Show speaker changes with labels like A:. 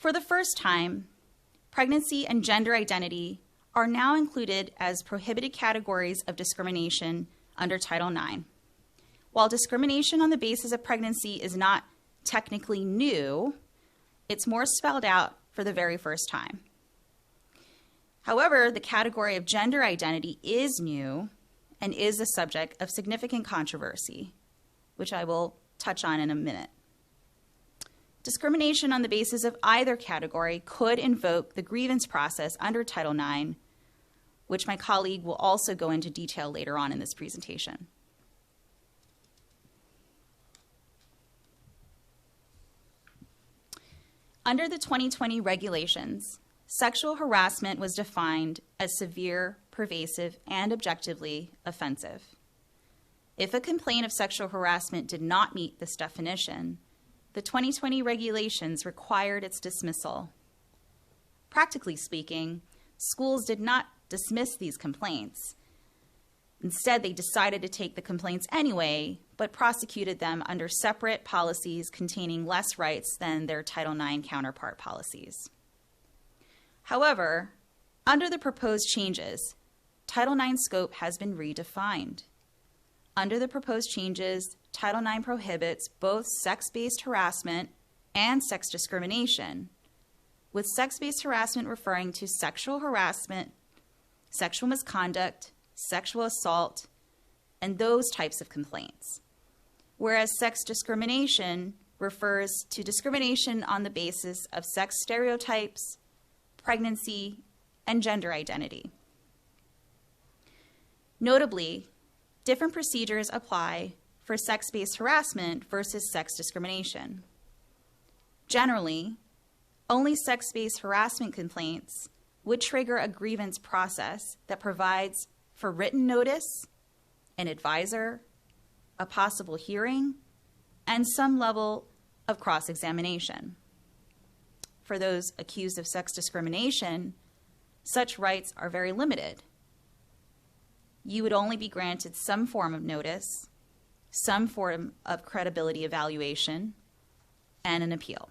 A: For the first time, pregnancy and gender identity are now included as prohibited categories of discrimination under Title IX. While discrimination on the basis of pregnancy is not technically new, it's more spelled out for the very first time. However, the category of gender identity is new and is the subject of significant controversy, which I will touch on in a minute. Discrimination on the basis of either category could invoke the grievance process under Title IX, which my colleague will also go into detail later on in this presentation. Under the 2020 regulations, sexual harassment was defined as severe, pervasive, and objectively offensive. If a complaint of sexual harassment did not meet this definition, the 2020 regulations required its dismissal. Practically speaking, schools did not dismiss these complaints. Instead, they decided to take the complaints anyway, but prosecuted them under separate policies containing less rights than their Title IX counterpart policies. However, under the proposed changes, Title IX scope has been redefined. Under the proposed changes, Title IX prohibits both sex-based harassment and sex discrimination, with sex-based harassment referring to sexual harassment, sexual misconduct, sexual assault, and those types of complaints, whereas sex discrimination refers to discrimination on the basis of sex stereotypes, pregnancy, and gender identity. Notably, different procedures apply for sex-based harassment versus sex discrimination. Generally, only sex-based harassment complaints would trigger a grievance process that provides for written notice, an advisor, a possible hearing, and some level of cross-examination. For those accused of sex discrimination, such rights are very limited. You would only be granted some form of notice, some form of credibility evaluation, and an appeal.